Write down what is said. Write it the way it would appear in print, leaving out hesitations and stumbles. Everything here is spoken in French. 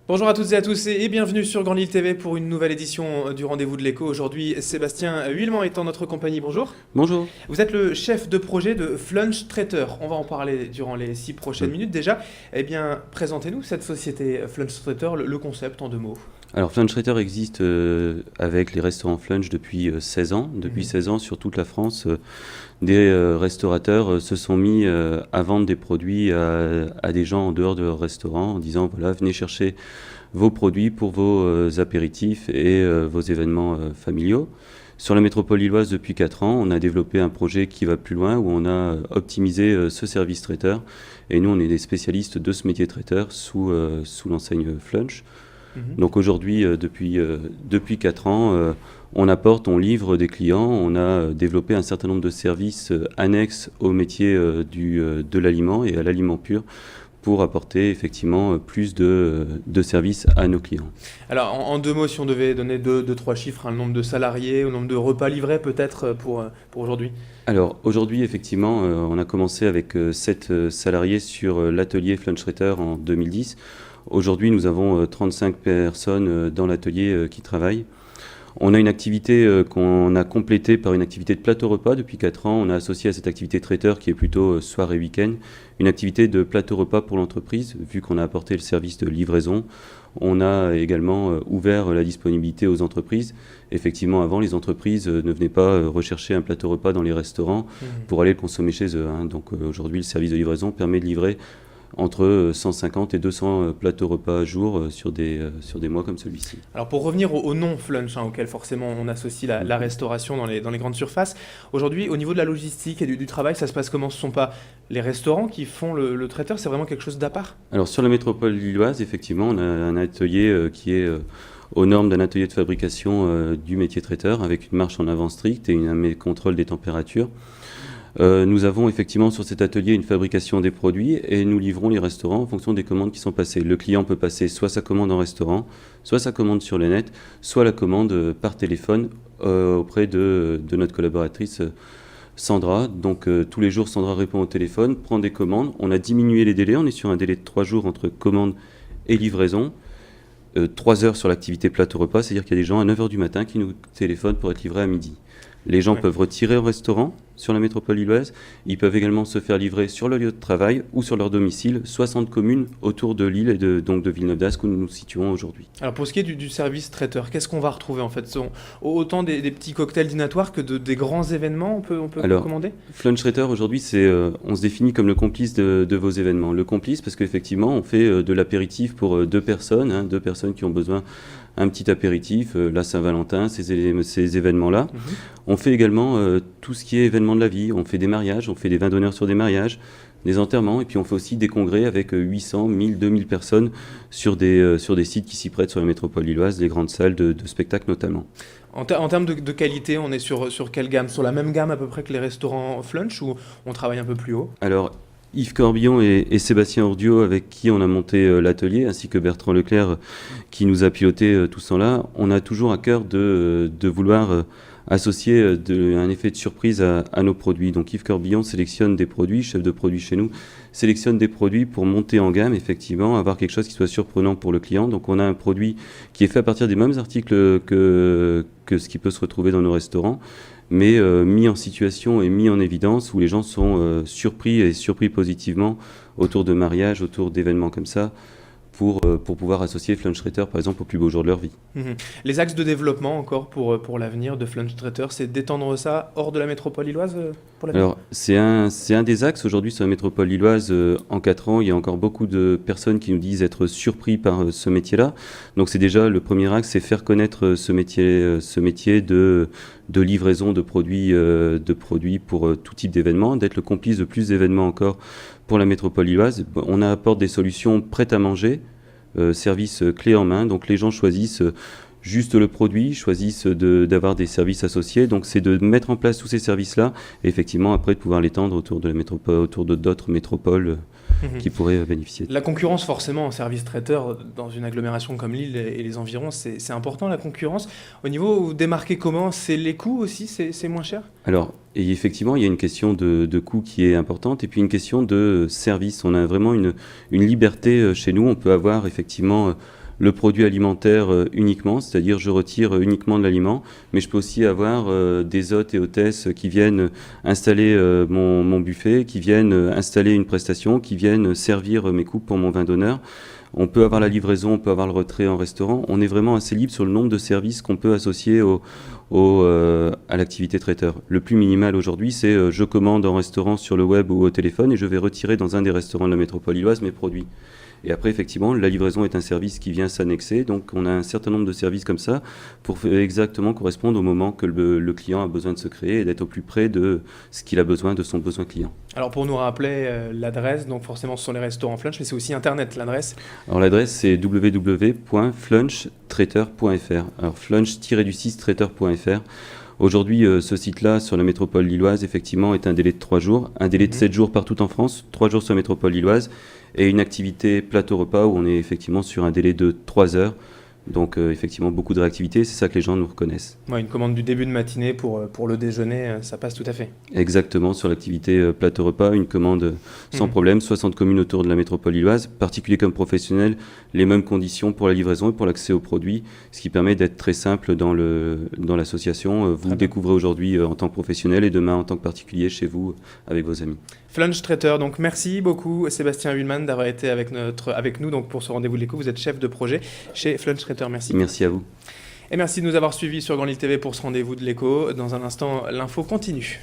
Bonjour à toutes et à tous et bienvenue sur Grand Lille TV pour une nouvelle édition du Rendez-vous de l'écho. Aujourd'hui, Sébastien Huillement est en notre compagnie. Bonjour. Bonjour. Vous êtes le chef de projet de Flunch Traiteur. On va en parler durant les 6 prochaines minutes déjà. Eh bien, présentez-nous cette société Flunch Traiteur, le concept en 2 mots. Alors Flunch Traiteur existe avec les restaurants Flunch depuis 16 ans. Depuis 16 ans, sur toute la France, des restaurateurs se sont mis à vendre des produits à des gens en dehors de leur restaurant en disant voilà, venez chercher vos produits pour vos apéritifs et vos événements familiaux. Sur la métropole lilloise, depuis 4 ans, on a développé un projet qui va plus loin où on a optimisé ce service traiteur. Et nous, on est des spécialistes de ce métier traiteur sous l'enseigne Flunch. Donc aujourd'hui, depuis 4 ans, on livre des clients, on a développé un certain nombre de services annexes au métier de l'aliment et à l'aliment pur pour apporter effectivement plus de services à nos clients. Alors en 2 mots, si on devait donner 2-3 chiffres, le nombre de salariés, le nombre de repas livrés peut-être pour aujourd'hui. Alors aujourd'hui, effectivement, on a commencé avec 7 salariés sur l'atelier Flunch Traiteur en 2010. Aujourd'hui, nous avons 35 personnes dans l'atelier qui travaillent. On a une activité qu'on a complétée par une activité de plateau repas. Depuis 4 ans, on a associé à cette activité traiteur qui est plutôt soir et week-end, une activité de plateau repas pour l'entreprise, vu qu'on a apporté le service de livraison. On a également ouvert la disponibilité aux entreprises. Effectivement, avant, les entreprises ne venaient pas rechercher un plateau repas dans les restaurants pour aller le consommer chez eux. Donc aujourd'hui, le service de livraison permet de livrer entre 150 et 200 plateaux repas à jour sur des mois comme celui-ci. Alors pour revenir au nom Flunch, auquel forcément on associe la restauration dans les grandes surfaces, aujourd'hui au niveau de la logistique et du travail, ça se passe comment? Ce ne sont pas les restaurants qui font le traiteur, c'est vraiment quelque chose d'à part? Alors sur la métropole lilloise, effectivement, on a un atelier qui est aux normes d'un atelier de fabrication du métier traiteur, avec une marche en avant stricte et un contrôle des températures. Nous avons effectivement sur cet atelier une fabrication des produits et nous livrons les restaurants en fonction des commandes qui sont passées. Le client peut passer soit sa commande en restaurant, soit sa commande sur le net, soit la commande par téléphone auprès de notre collaboratrice Sandra. Donc tous les jours, Sandra répond au téléphone, prend des commandes. On a diminué les délais, on est sur un délai de 3 jours entre commande et livraison. 3 heures sur l'activité plateau repas, c'est-à-dire qu'il y a des gens à 9h du matin qui nous téléphonent pour être livrés à midi. Les gens peuvent retirer au restaurant sur la métropole lilloise. Ils peuvent également se faire livrer sur le lieu de travail ou sur leur domicile, 60 communes autour de Lille et donc de Villeneuve-d'Ascq où nous nous situons aujourd'hui. Alors pour ce qui est du service traiteur, qu'est-ce qu'on va retrouver en fait? Autant des petits cocktails dînatoires que des grands événements on peut commander? Flunch Traiteur aujourd'hui, on se définit comme le complice de vos événements. Le complice parce qu'effectivement on fait de l'apéritif pour 2 personnes, 2 personnes qui ont besoin un petit apéritif, la Saint-Valentin, ces événements-là. On fait également tout ce qui est événements de la vie. On fait des mariages, on fait des vins d'honneur sur des mariages, des enterrements, et puis on fait aussi des congrès avec 800, 1000, 2000 personnes sur des sites qui s'y prêtent sur la métropole lilloise, des grandes salles de spectacle notamment. En termes de qualité, on est sur quelle gamme? Sur la même gamme à peu près que les restaurants Flunch ou on travaille un peu plus haut? Alors, Yves Corbillon et Sébastien Ordiot, avec qui on a monté l'atelier, ainsi que Bertrand Leclerc, qui nous a piloté tout ce temps-là, on a toujours à cœur de vouloir associer un effet de surprise à nos produits. Donc Yves Corbillon sélectionne des produits, chef de produit chez nous, sélectionne des produits pour monter en gamme, effectivement, avoir quelque chose qui soit surprenant pour le client. Donc on a un produit qui est fait à partir des mêmes articles que ce qui peut se retrouver dans nos restaurants, mais mis en situation et mis en évidence où les gens sont surpris positivement autour de mariages, autour d'événements comme ça, pour pouvoir associer Flunch Traiteur par exemple au plus beau jour de leur vie. Les axes de développement encore pour l'avenir de Flunch Traiteur, c'est d'étendre ça hors de la métropole lilloise pour l'avenir? Alors c'est un des axes aujourd'hui sur la métropole lilloise. En 4 ans, il y a encore beaucoup de personnes qui nous disent être surpris par ce métier-là. Donc c'est déjà le premier axe, c'est faire connaître ce métier de livraison de produits pour tout type d'événements, d'être le complice de plus d'événements encore pour la métropole lilloise. On apporte des solutions prêtes à manger, service clé en main, donc les gens choisissent juste le produit, choisissent d'avoir des services associés, donc c'est de mettre en place tous ces services-là, et effectivement après de pouvoir l'étendre autour de la métropole, autour d'autres métropoles qui pourraient bénéficier. La concurrence, forcément, en service traiteur, dans une agglomération comme Lille et les environs, c'est important, la concurrence. Au niveau, vous démarquez comment? C'est les coûts aussi, c'est moins cher? Alors, et effectivement, il y a une question de coût qui est importante, et puis une question de service. On a vraiment une liberté chez nous. On peut avoir effectivement le produit alimentaire uniquement, c'est-à-dire je retire uniquement de l'aliment, mais je peux aussi avoir des hôtes et hôtesses qui viennent installer mon buffet, qui viennent installer une prestation, qui viennent servir mes coupes pour mon vin d'honneur. On peut avoir la livraison, on peut avoir le retrait en restaurant. On est vraiment assez libre sur le nombre de services qu'on peut associer à l'activité traiteur. Le plus minimal aujourd'hui, c'est je commande en restaurant sur le web ou au téléphone et je vais retirer dans un des restaurants de la métropole lilloise mes produits. Et après, effectivement, la livraison est un service qui vient s'annexer. Donc, on a un certain nombre de services comme ça pour exactement correspondre au moment que le client a besoin de se créer et d'être au plus près de ce qu'il a besoin, de son besoin client. Alors, pour nous rappeler l'adresse, donc forcément, ce sont les restaurants Flunch, mais c'est aussi Internet, l'adresse. Alors, l'adresse, c'est www.flunchtraiteur.fr. Alors, flunch-traiteur.fr. Aujourd'hui, ce site-là, sur la métropole lilloise, effectivement, est un délai de 3 jours, un délai de 7 jours partout en France, 3 jours sur la métropole lilloise, et une activité plateau-repas où on est effectivement sur un délai de 3 heures. Donc, effectivement, beaucoup de réactivité, c'est ça que les gens nous reconnaissent. Ouais, une commande du début de matinée pour le déjeuner, ça passe tout à fait. Exactement, sur l'activité plateau-repas, une commande sans problème, 60 communes autour de la métropole lilloise, particuliers comme professionnels, les mêmes conditions pour la livraison et pour l'accès aux produits, ce qui permet d'être très simple dans l'association. Vous découvrez aujourd'hui en tant que professionnel et demain en tant que particulier chez vous avec vos amis. Flunch Traiteur, donc merci beaucoup Sébastien Huilman d'avoir été avec nous donc pour ce rendez-vous de l'écho. Vous êtes chef de projet chez Flunch Traiteur, merci. Merci à vous. Et merci de nous avoir suivis sur Grand Lille TV pour ce rendez-vous de l'écho. Dans un instant, l'info continue.